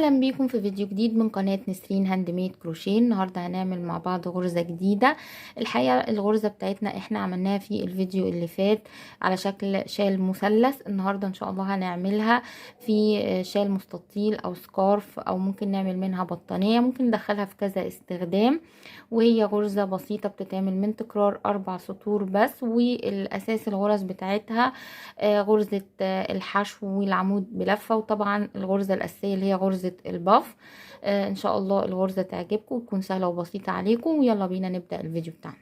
اهلا بيكم في فيديو جديد من قناة نسرين هاند ميد كروشيه. النهاردة هنعمل مع بعض غرزة جديدة. الحقيقة الغرزة بتاعتنا احنا عملناها في الفيديو اللي فات على شكل شال مثلث. النهاردة ان شاء الله هنعملها في شال مستطيل او سكارف، او ممكن نعمل منها بطانية، ممكن ندخلها في كذا استخدام. وهي غرزة بسيطة بتتعمل من تكرار 4 سطور بس، والاساس الغرز بتاعتها غرزة الحشو والعمود بلفة، وطبعا الغرزة الأساسية اللي هي غرزة الباف. ان شاء الله الغرزة تعجبكم وتكون سهلة وبسيطة عليكم. ويلا بينا نبدأ الفيديو بتاعنا.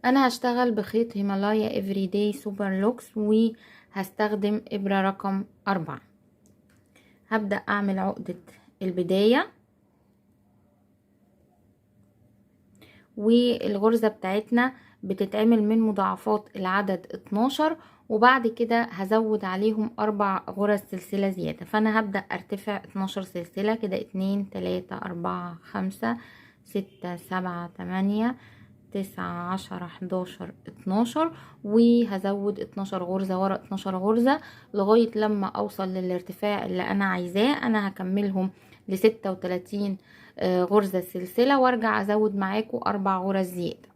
انا هشتغل بخيط هيمالايا افريداي سوبر لوكس، وهستخدم ابرة رقم 4. هبدأ اعمل عقدة البداية، والغرزة بتاعتنا بتتعمل من مضاعفات العدد 12، وبعد كده هزود عليهم 4 غرز سلسلة زيادة. فانا هبدأ ارتفع 12 سلسلة كده، 2 3 4 5 6 7 8 9 10 11 12، وهزود 12 غرزة ورا 12 غرزة لغاية لما اوصل للارتفاع اللي انا عايزاه. انا هكملهم ل 36 غرزة سلسلة، وارجع ازود معاكم 4 غرز زيادة.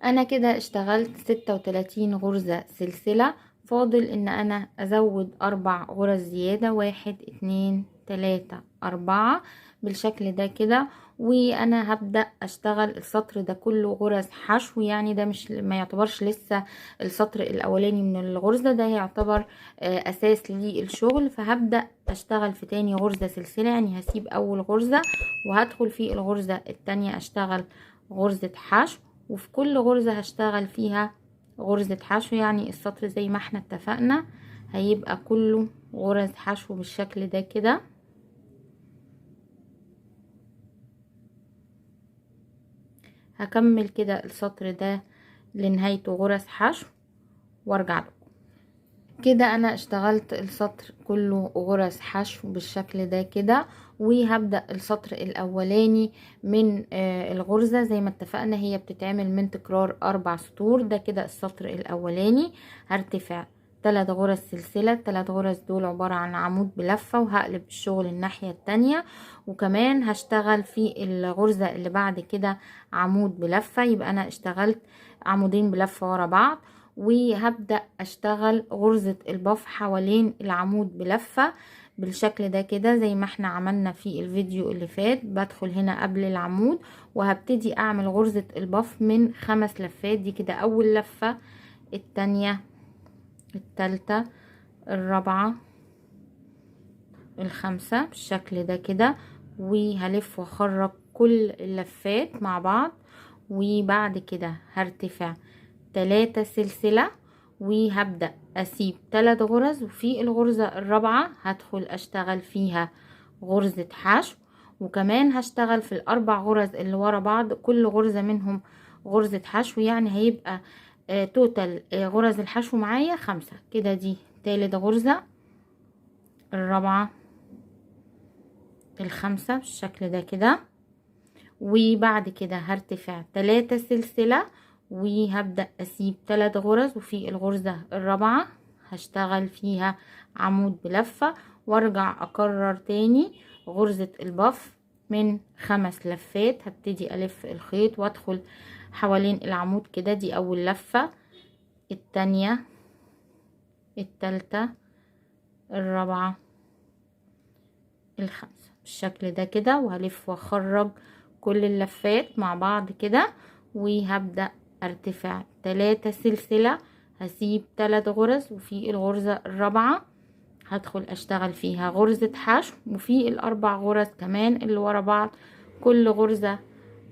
انا كده اشتغلت 36 غرزة سلسلة، فاضل ان انا ازود 4 غرز زيادة، 1 2 3 4 بالشكل ده كده. وانا هبدأ اشتغل السطر ده كله غرز حشو، يعني ده مش ما يعتبرش لسه السطر الاولاني من الغرزة، ده يعتبر اساس للشغل. فهبدأ اشتغل في تاني غرزة سلسلة، يعني هسيب اول غرزة وهدخل في الغرزة التانية اشتغل غرزة حشو، وفي كل غرزة هشتغل فيها غرزة حشو. يعني السطر زي ما احنا اتفقنا هيبقى كله غرز حشو بالشكل ده كده. هكمل كده السطر ده لنهايته غرز حشو وارجع لكم. كده انا اشتغلت السطر كله غرز حشو بالشكل ده كده، وهبدأ السطر الاولاني من الغرزة زي ما اتفقنا هي بتتعمل من تكرار 4 سطور. ده كده السطر الاولاني. هرتفع 3 غرز سلسلة، 3 غرز دول عبارة عن عمود بلفة، وهقلب الشغل الناحية التانية، وكمان هشتغل في الغرزة اللي بعد كده عمود بلفة. يبقى انا اشتغلت عمودين بلفة ورا بعض، وهبدأ اشتغل غرزة الباف حوالين العمود بلفة بالشكل ده كده زي ما احنا عملنا في الفيديو اللي فات. بدخل هنا قبل العمود وهبتدي اعمل غرزة الباف من 5 لفات. دي كده اول لفة، التانية، التالتة، الرابعة، الخامسة بالشكل ده كده. وهلف واخرج كل اللفات مع بعض، وبعد كده هرتفع 3 سلسلة، وهبدأ اسيب 3 غرز، وفي الغرزة الرابعة هدخل اشتغل فيها غرزة حشو، وكمان هشتغل في الاربع غرز اللي ورا بعض كل غرزة منهم غرزة حشو. يعني هيبقى توتال غرز الحشو معايا 5 كده. دي تالت غرزة، الرابعة، الخامسة بالشكل ده كده. وبعد كده هرتفع 3 سلسلة، وهبدأ اسيب 3 غرز، وفي الغرزة الرابعة هشتغل فيها عمود بلفة، وارجع اكرر تاني غرزة الباف من 5 لفات. هبتدي الف الخيط وادخل حوالين العمود كده. دي اول لفة، التانية، التالتة، الرابعة، الخامسة بالشكل ده كده. وهلف واخرج كل اللفات مع بعض كده، وهبدأ ارتفع 3 سلسلة، هسيب 3 غرز، وفي الغرزة الرابعة هدخل اشتغل فيها غرزة حشو، وفي الاربع غرز كمان اللي ورا بعض كل غرزة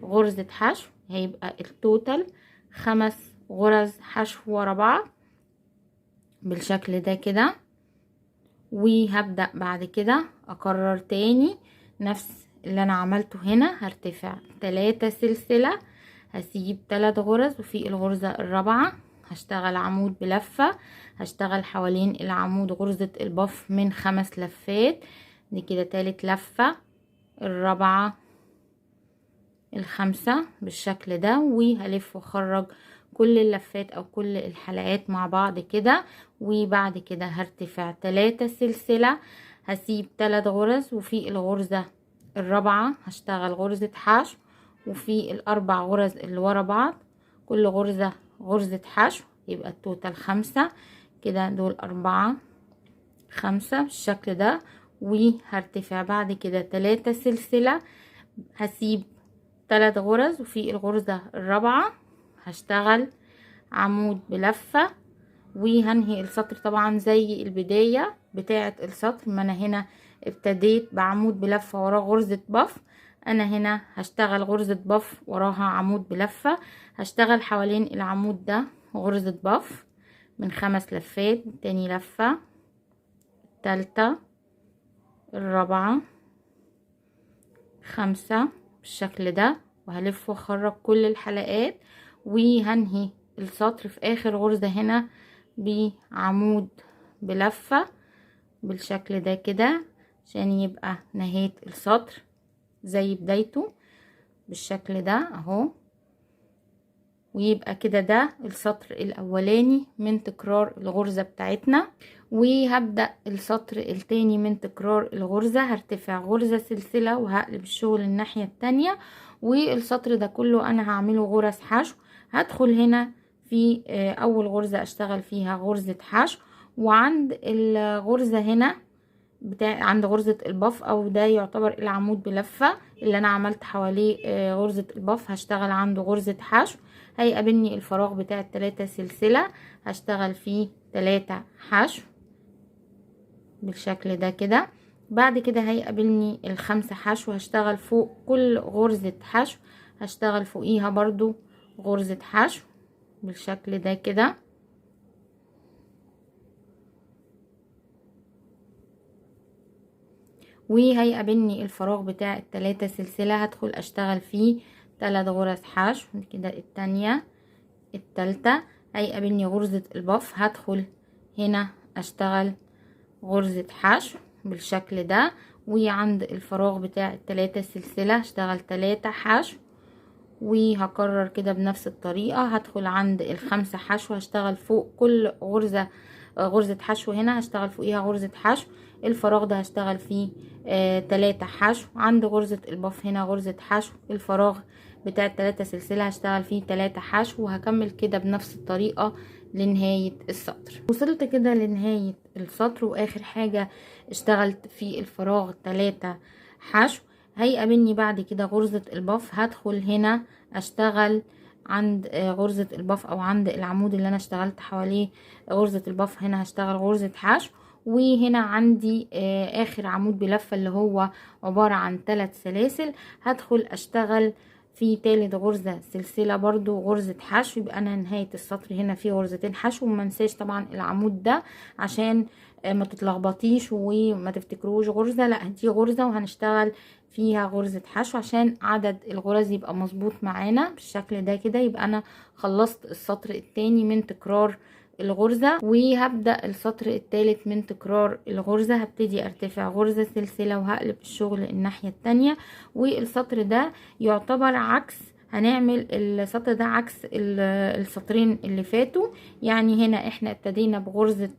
غرزة حشو. هيبقى التوتال 5 غرز حشو ورا بعض بالشكل ده كده. وهبدأ بعد كده اكرر تاني نفس اللي انا عملته هنا. هرتفع 3 سلسلة، هسيب 3 غرز، وفي الغرزة الرابعة هشتغل عمود بلفة، هشتغل حوالين العمود غرزة الباف من 5 لفات. دي كده تالت لفة، الرابعة، الخامسة بالشكل ده. وهلف واخرج كل اللفات او كل الحلقات مع بعض كده. وبعد كده هرتفع 3 سلسلة، هسيب 3 غرز، وفي الغرزة الرابعة هشتغل غرزة حشو، وفي الاربع غرز اللي ورا بعض كل غرزة غرزة حشو، يبقى التوتال 5 كده. دول 4 5 بالشكل ده. وهرتفع بعد كده 3 سلسلة، هسيب 3 غرز، وفي الغرزة الرابعة هشتغل عمود بلفة، وهنهي السطر طبعا زي البداية بتاعة السطر. ما انا هنا ابتديت بعمود بلفة وراه غرزة بف، انا هنا هشتغل غرزة بف وراها عمود بلفة، هشتغل حوالين العمود ده غرزة بف من 5 لفات. تاني لفة، التالتة، الرابعة، 5 بالشكل ده، وهلف واخرج كل الحلقات، وهنهي السطر في اخر غرزة هنا بعمود بلفة بالشكل ده كده، عشان يبقى نهاية السطر زي بدايته بالشكل ده اهو. ويبقى كده ده السطر الاولاني من تكرار الغرزة بتاعتنا. وهبدأ السطر التاني من تكرار الغرزة، هرتفع غرزة سلسلة وهقلب الشغل الناحية التانية، والسطر ده كله انا هعمله غرز حشو. هدخل هنا في اول غرزة اشتغل فيها غرزة حشو، وعند الغرزة هنا عند غرزة الباف، او ده يعتبر العمود بلفة اللي انا عملت حواليه غرزة الباف، هشتغل عنده غرزة حشو. هيقابلني الفراغ بتاع 3 سلسلة، هشتغل فيه 3 حشو بالشكل ده كده. بعد كده هيقابلني ال5 حشو، هشتغل فوق كل غرزة حشو هشتغل فوقيها برضو غرزة حشو بالشكل ده كده. وهيقابلني الفراغ بتاع ال3 سلسلة، هدخل اشتغل فيه 3 غرز حشو كده، التانية، التالتة. هيقابلني غرزة الباف، هدخل هنا اشتغل غرزة حشو بالشكل ده، وعند الفراغ بتاع ال3 سلسلة هشتغل 3 حشو، وهكرر كده بنفس الطريقة. هدخل عند ال5 حشو هشتغل فوق كل غرزة حشو هنا هشتغل فوقيها غرزة حشو. الفراغ ده هشتغل فيه 3 حشو. عند غرزة الباف هنا غرزة حشو، الفراغ بتاع ال3 سلسلة هشتغل فيه 3 حشو، وهكمل كده بنفس الطريقة لنهاية السطر. وصلت كده لنهاية السطر، واخر حاجة اشتغلت في الفراغ 3 حشو. هيقابلني بعد كده غرزة الباف، هدخل هنا اشتغل عند غرزة الباف او عند العمود اللي انا اشتغلت حواليه غرزة الباف، هنا هشتغل غرزة حشو. وهنا عندي اخر عمود بلفة اللي هو عبارة عن 3 سلاسل، هدخل اشتغل في تالت غرزة سلسلة برضو غرزة حشو، يبقى انا نهاية السطر هنا في غرزتين حشو. وما نساش طبعا العمود ده عشان ما تتلخبطيش وما تفتكروش غرزة، لا دي غرزة وهنشتغل فيها غرزة حشو عشان عدد الغرز يبقى مظبوط معانا بالشكل ده كده. يبقى انا خلصت السطر التاني من تكرار الغرزة، وهبدأ السطر الثالث من تكرار الغرزة. هبتدي ارتفع غرزة سلسلة وهقلب الشغل الناحية التانية. والسطر ده يعتبر عكس، هنعمل السطر ده عكس السطرين اللي فاتوا. يعني هنا احنا ابتدينا بغرزة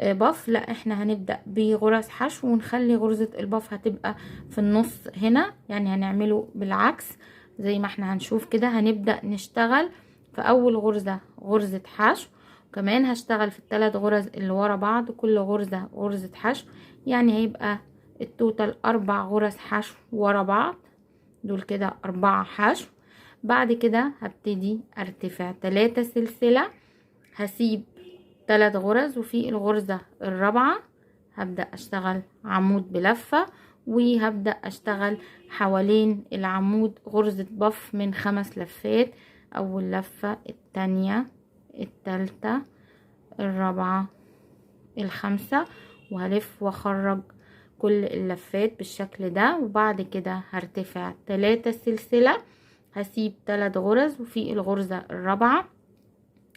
باف، لا احنا هنبدأ بغرز حشو ونخلي غرزة الباف هتبقى في النص هنا، يعني هنعمله بالعكس زي ما احنا هنشوف كده. هنبدأ نشتغل في اول غرزة غرزة حشو، كمان هشتغل في ال3 غرز اللي ورا بعض كل غرزة غرزة حشو، يعني هيبقى التوتال 4 غرز حشو ورا بعض، دول كده 4 حشو. بعد كده هبتدي ارتفع 3 سلسلة، هسيب 3 غرز، وفي الغرزة الرابعة هبدأ اشتغل عمود بلفة، وهبدأ اشتغل حوالين العمود غرزة بف من 5 لفات. اول لفة، التانية، التالتة، الرابعة، الخامسة، وهلف واخرج كل اللفات بالشكل ده. وبعد كده هرتفع 3 سلسلة، هسيب 3 غرز، وفي الغرزة الرابعة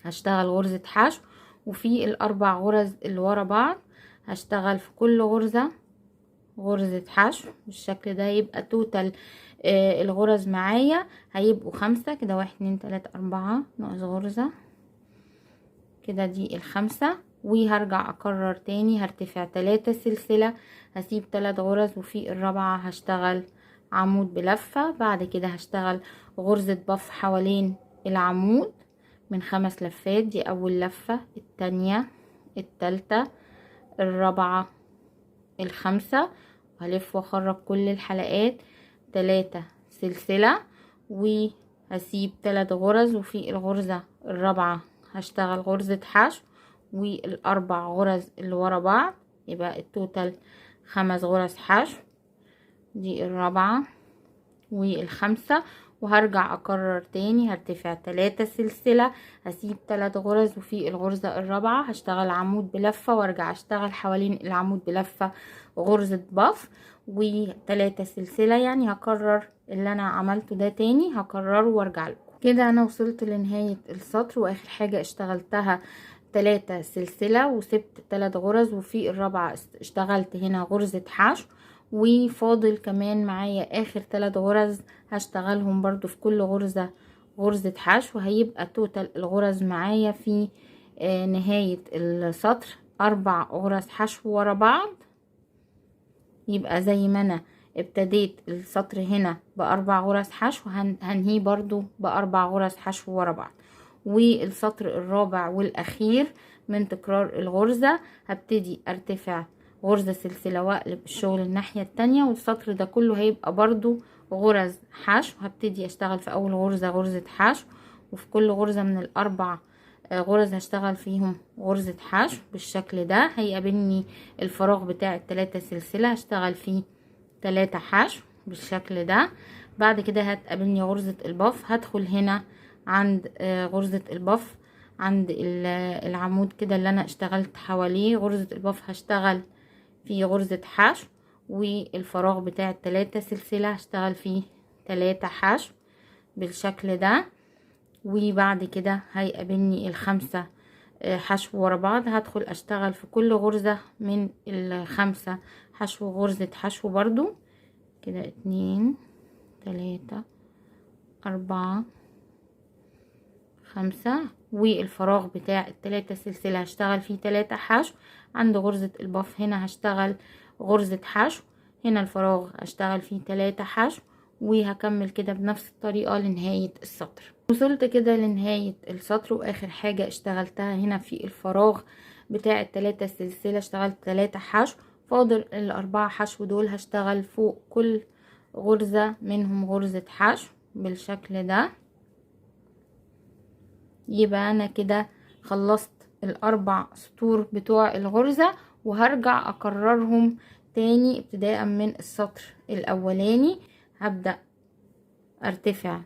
هشتغل غرزة حشو، وفي الاربع غرز اللي ورا بعض هشتغل في كل غرزة غرزة حشو بالشكل ده. يبقى توتال الغرز معايا هيبقوا 5 كده، 1 2 3 4 ناقص غرزة كده، دي ال5 وهرجع اكرر تاني، هرتفع 3 سلسلة، هسيب 3 غرز، وفي الرابعة هشتغل عمود بلفة. بعد كده هشتغل غرزة بف حوالين العمود من 5 لفات. دي اول لفة، التانية، التالتة، الرابعة، الخامسة، وهلف واخرج كل الحلقات 3 سلسلة، وهسيب 3 غرز، وفي الغرزة الرابعة هشتغل غرزة حشو، والاربع غرز اللي ورا بعض، يبقى التوتال 5 غرز حشو. دي الرابعة والخامسة، وهرجع اكرر تاني، هرتفع 3 سلسلة، هسيب 3 غرز، وفي الغرزة الرابعة هشتغل عمود بلفة، وارجع اشتغل حوالين العمود بلفة غرزة بف و3 سلسلة. يعني هكرر اللي انا عملته ده تاني، هكرره وارجع لكم. كده انا وصلت لنهاية السطر، واخر حاجة اشتغلتها 3 سلسلة وسبت 3 غرز، وفي الرابعة اشتغلت هنا غرزة حشو، وفاضل كمان معايا اخر 3 غرز هشتغلهم برضو في كل غرزة غرزة حشو. هيبقى توتال الغرز معايا في نهاية السطر 4 غرز حشو ورا بعض. يبقى زي ما انا ابتديت السطر هنا ب4 غرز حشو، هنهيه برضو ب4 غرز حشو ورا بعض. والسطر الرابع والاخير من تكرار الغرزة هبتدي ارتفع غرزة سلسلة واقلب الشغل الناحية التانية، والسطر ده كله هيبقى برضو غرز حشو. هبتدي اشتغل في اول غرزة غرزة حشو، وفي كل غرزة من الاربع غرز هشتغل فيهم غرزة حشو بالشكل ده. هيقابلني الفراغ بتاع ال3 سلسلة، هشتغل فيه 3 حشو بالشكل ده. بعد كده هتقابلني غرزة البف، هدخل هنا عند غرزة البف عند العمود كده اللي انا اشتغلت حواليه غرزة البف، هشتغل فيه غرزة حشو، والفراغ بتاع ال3 سلسلة هشتغل فيه 3 حشو بالشكل ده. وبعد كده هيقابلني ال5 حشو ورا بعض، هدخل اشتغل في كل غرزة من ال5 حشو غرزة حشو برضو كده، 2 3 4 5، والفراغ بتاع ال3 سلسلة هشتغل فيه 3 حشو. عند غرزة البف هنا هشتغل غرزة حشو، هنا الفراغ هشتغل فيه 3 حشو، وهكمل كده بنفس الطريقة لنهاية السطر. وصلت كده لنهاية السطر، واخر حاجة اشتغلتها هنا في الفراغ بتاع ال3 سلسلة اشتغلت 3 حشو. فاضل ال4 حشو دول هشتغل فوق كل غرزة منهم غرزة حشو بالشكل ده. يبقى انا كده خلصت ال4 سطور بتوع الغرزة، وهرجع اكررهم تاني ابتداء من السطر الاولاني. هبدأ ارتفع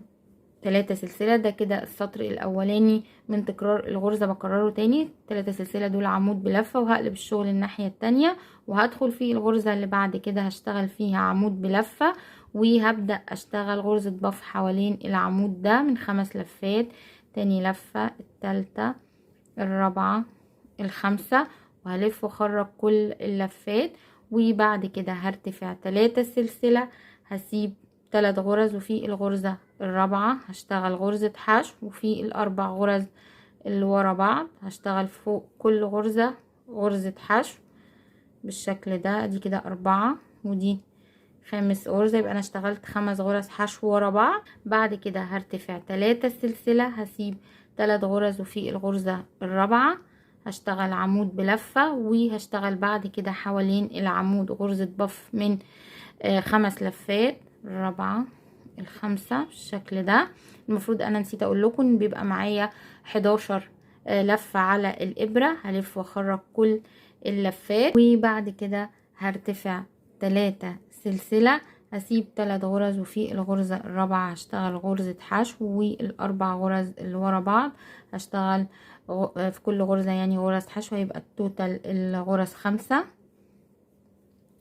3 سلسلة، ده كده السطر الاولاني من تكرار الغرزة، بكرره تاني 3 سلسلة دول عمود بلفة، وهقلب الشغل الناحية التانية، وهدخل في الغرزة اللي بعد كده هشتغل فيها عمود بلفة، وهبدأ اشتغل غرزة بف حوالين العمود ده من 5 لفات. تاني لفة، التالتة، الرابعة، الخامسة، وهلف واخرج كل اللفات. وبعد كده هرتفع 3 سلسلة، هسيب 3 غرز، وفي الغرزة الرابعة هشتغل غرزة حشو، وفي ال4 غرز اللي ورا بعض هشتغل فوق كل غرزة غرزة حشو بالشكل ده. دي كده 4 ودي 5 غرزة، يبقى انا اشتغلت 5 غرز حشو ورا بعض. بعد كده هرتفع 3 سلسلة، هسيب 3 غرز، وفي الغرزة الرابعة هشتغل عمود بلفة، وهشتغل بعد كده حوالين العمود غرزة بف من 5 لفات، الرابعة، الخامسة بالشكل ده. المفروض انا نسيت اقول لكم ان بيبقى معايا 11 لفة على الابرة، هلف واخرج كل اللفات. وبعد كده هرتفع 3 سلسلة، هسيب 3 غرز، وفي الغرزة الرابعة هشتغل غرزة حشو، والاربع غرز اللي ورا بعض هشتغل في كل غرزة يعني غرز حشو، هيبقى التوتال الغرز 5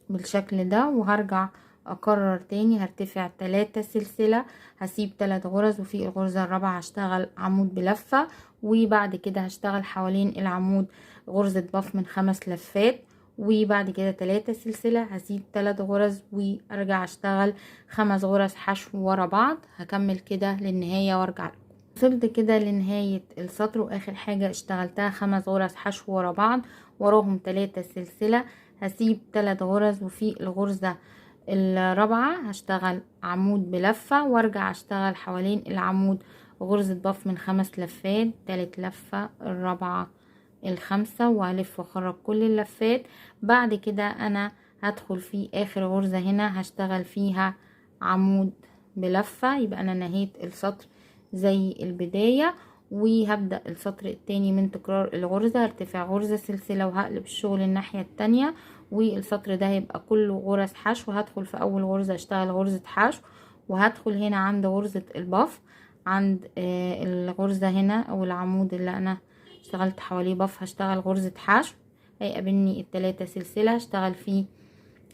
بالشكل ده. وهرجع اكرر تاني، هرتفع 3 سلسلة، هسيب 3 غرز، وفي الغرزة الرابعة هشتغل عمود بلفة، وبعد كده هشتغل حوالين العمود غرزة بف من 5 لفات، وبعد كده 3 سلسلة، هسيب 3 غرز، وارجع اشتغل 5 غرز حشو ورا بعض. هكمل كده للنهاية وارجع لكم. وصلت كده لنهاية السطر، واخر حاجة اشتغلتها 5 غرز حشو ورا بعض، وراهم 3 سلسلة. هسيب 3 غرز، وفي الغرزة الرابعة هشتغل عمود بلفة، وارجع اشتغل حوالين العمود غرزة بف من 5 لفات. تالت لفة، الرابعة، الخامسة، وهلف واخرج كل اللفات. بعد كده انا هدخل في اخر غرزة هنا هشتغل فيها عمود بلفة، يبقى انا نهيت السطر زي البداية. وهبدأ السطر التاني من تكرار الغرزة، هرتفع غرزة سلسلة وهقلب الشغل الناحية التانية، والسطر ده هيبقى كله غرز حشو. هدخل في اول غرزة اشتغل غرزة حشو، وهدخل هنا عند غرزة البف، عند الغرزة هنا او العمود اللي انا اشتغلت حواليه بف هشتغل غرزة حشو. هيقابلني ال3 سلسلة، هشتغل فيه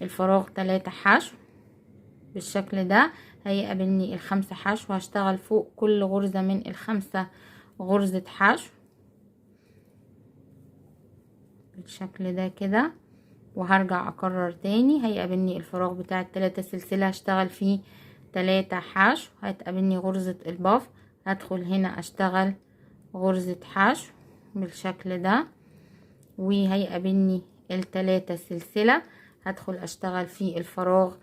الفراغ 3 حشو بالشكل ده. هيقابلني ال5 حشو، هشتغل فوق كل غرزة من ال5 غرزة حشو بالشكل ده كده، وهرجع اكرر تاني. هيقابلني الفراغ بتاع ال3 سلسلة، هشتغل فيه 3 حشو. هتقابلني غرزة الباف، هدخل هنا اشتغل غرزة حشو بالشكل ده، وهيقابلني ال3 سلسلة، هدخل اشتغل في الفراغ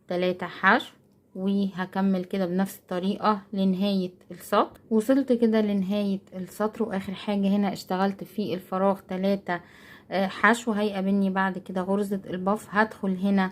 3 حشو، وهكمل كده بنفس الطريقة لنهاية السطر. وصلت كده لنهاية السطر، واخر حاجة هنا اشتغلت في الفراغ 3 حشو. هيقابلني بعد كده غرزة البف، هدخل هنا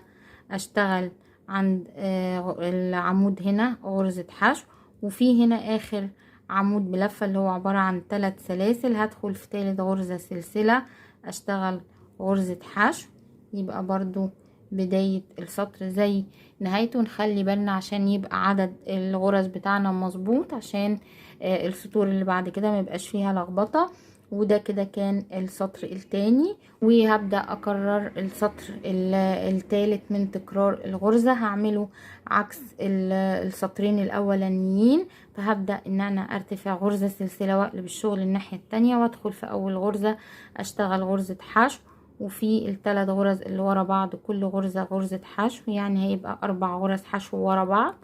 اشتغل عند العمود هنا غرزة حشو، وفي هنا اخر عمود بلفة اللي هو عبارة عن 3 سلاسل. هدخل في تالت غرزة سلسلة اشتغل غرزة حشو، يبقى برضو بداية السطر زي نهايته. نخلي بالنا عشان يبقى عدد الغرز بتاعنا مظبوط، عشان السطور اللي بعد كده ما يبقاش فيها لخبطة. وده كده كان السطر التاني، وهبدأ اكرر السطر التالت من تكرار الغرزة. هعمله عكس السطرين الاولانيين، فهبدأ ان انا ارتفع غرزة سلسلة واقلب الشغل الناحية التانية، وادخل في اول غرزة اشتغل غرزة حشو، وفي ال3 غرز اللي ورا بعض كل غرزة غرزة حشو، يعني هيبقى 4 غرز حشو ورا بعض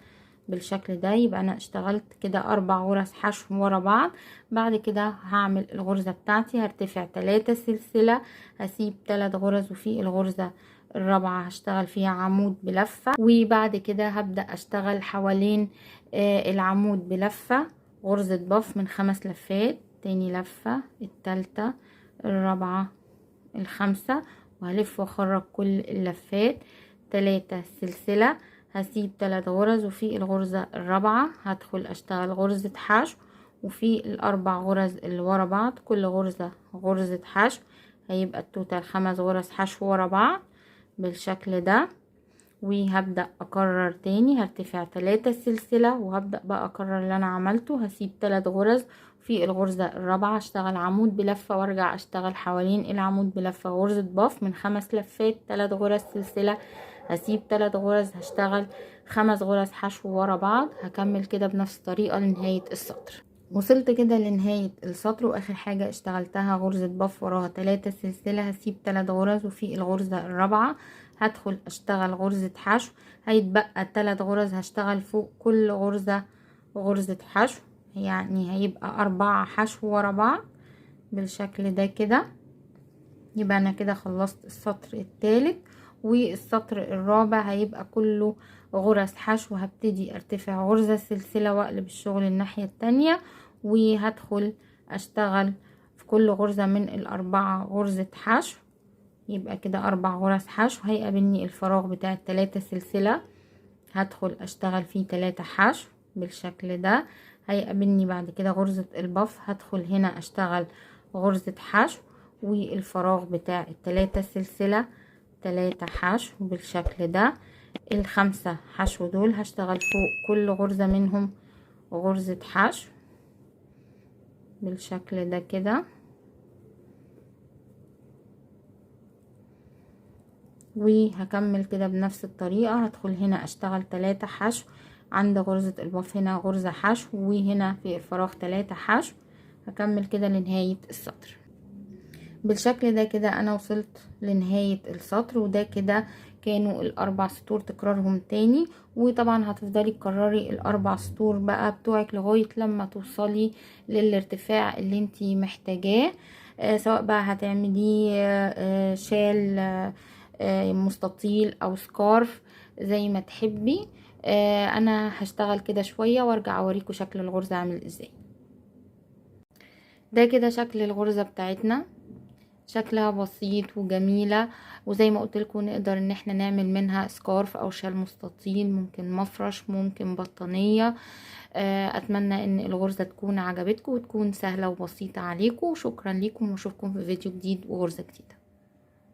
بالشكل ده. يبقى انا اشتغلت كده 4 غرز حشو ورا بعض. بعد كده هعمل الغرزة بتاعتي، هرتفع 3 سلسلة، هسيب 3 غرز، وفي الغرزة الرابعة هشتغل فيها عمود بلفة. وبعد كده هبدأ اشتغل حوالين العمود بلفة غرزة بف من 5 لفات. تاني لفة، التالتة، الرابعة، الخامسة، وهلف واخرج كل اللفات. 3 سلسلة، هسيب 3 غرز، وفي الغرزة الرابعة هدخل اشتغل غرزة حشو، وفي ال4 غرز اللي ورا بعض كل غرزة غرزة حشو. هيبقى التوتال 5 غرز حشو ورا بعض بالشكل ده. وهبدأ اكرر تاني، هرتفع 3 سلسلة، وهبدأ بقى اكرر اللي انا عملته. هسيب 3 غرز، في الغرزة الرابعة اشتغل عمود بلفة، وارجع اشتغل حوالين العمود بلفة غرزة باف من 5 لفات. 3 غرز سلسلة، هسيب 3 غرز، هشتغل 5 غرز حشو ورا بعض. هكمل كده بنفس الطريقة لنهاية السطر. وصلت كده لنهاية السطر، واخر حاجة اشتغلتها غرزة بف وراها 3 سلسلة، هسيب 3 غرز، وفي الغرزة الرابعة هدخل اشتغل غرزة حشو. هيتبقى 3 غرز هشتغل فوق كل غرزة غرزة حشو، يعني هيبقى 4 حشو ورا بعض بالشكل ده كده. يبقى انا كده خلصت السطر الثالث، والسطر الرابع هيبقى كله غرز حشو. هبتدي ارتفع غرزة سلسلة واقلب الشغل الناحية التانية، وهدخل اشتغل في كل غرزة من ال4 غرزة حشو. يبقى كده 4 غرز حشو. هيقابلني الفراغ بتاع 3 سلسلة، هدخل اشتغل فيه 3 حشو بالشكل ده. هيقابلني بعد كده غرزة البف، هدخل هنا اشتغل غرزة حشو، والفراغ بتاع ال3 سلسلة 3 حشو بالشكل ده. ال5 حشو دول هشتغل فوق كل غرزة منهم غرزة حشو بالشكل ده كده. وهكمل كده بنفس الطريقة. هدخل هنا اشتغل 3 حشو عند غرزة البف، هنا غرزة حشو، وهنا في الفراغ 3 حشو. هكمل كده لنهاية السطر بالشكل ده كده. انا وصلت لنهاية السطر، وده كده كانوا الاربع سطور تكرارهم تاني. وطبعا هتفضلي تكرري الاربع سطور بقى بتوعك لغاية لما توصلي للارتفاع اللي انتي محتاجاه. سواء بقى هتعمليه شال مستطيل او سكارف زي ما تحبي. انا هشتغل كده شوية وارجع اوريكم شكل الغرزة عامل ازاي. ده كده شكل الغرزة بتاعتنا، شكلها بسيط وجميلة. وزي ما قلت لكم نقدر ان احنا نعمل منها سكارف او شال مستطيل، ممكن مفرش، ممكن بطانية. اتمنى ان الغرزة تكون عجبتكم وتكون سهلة وبسيطة عليكم. شكرا لكم واشوفكم في فيديو جديد وغرزة جديدة.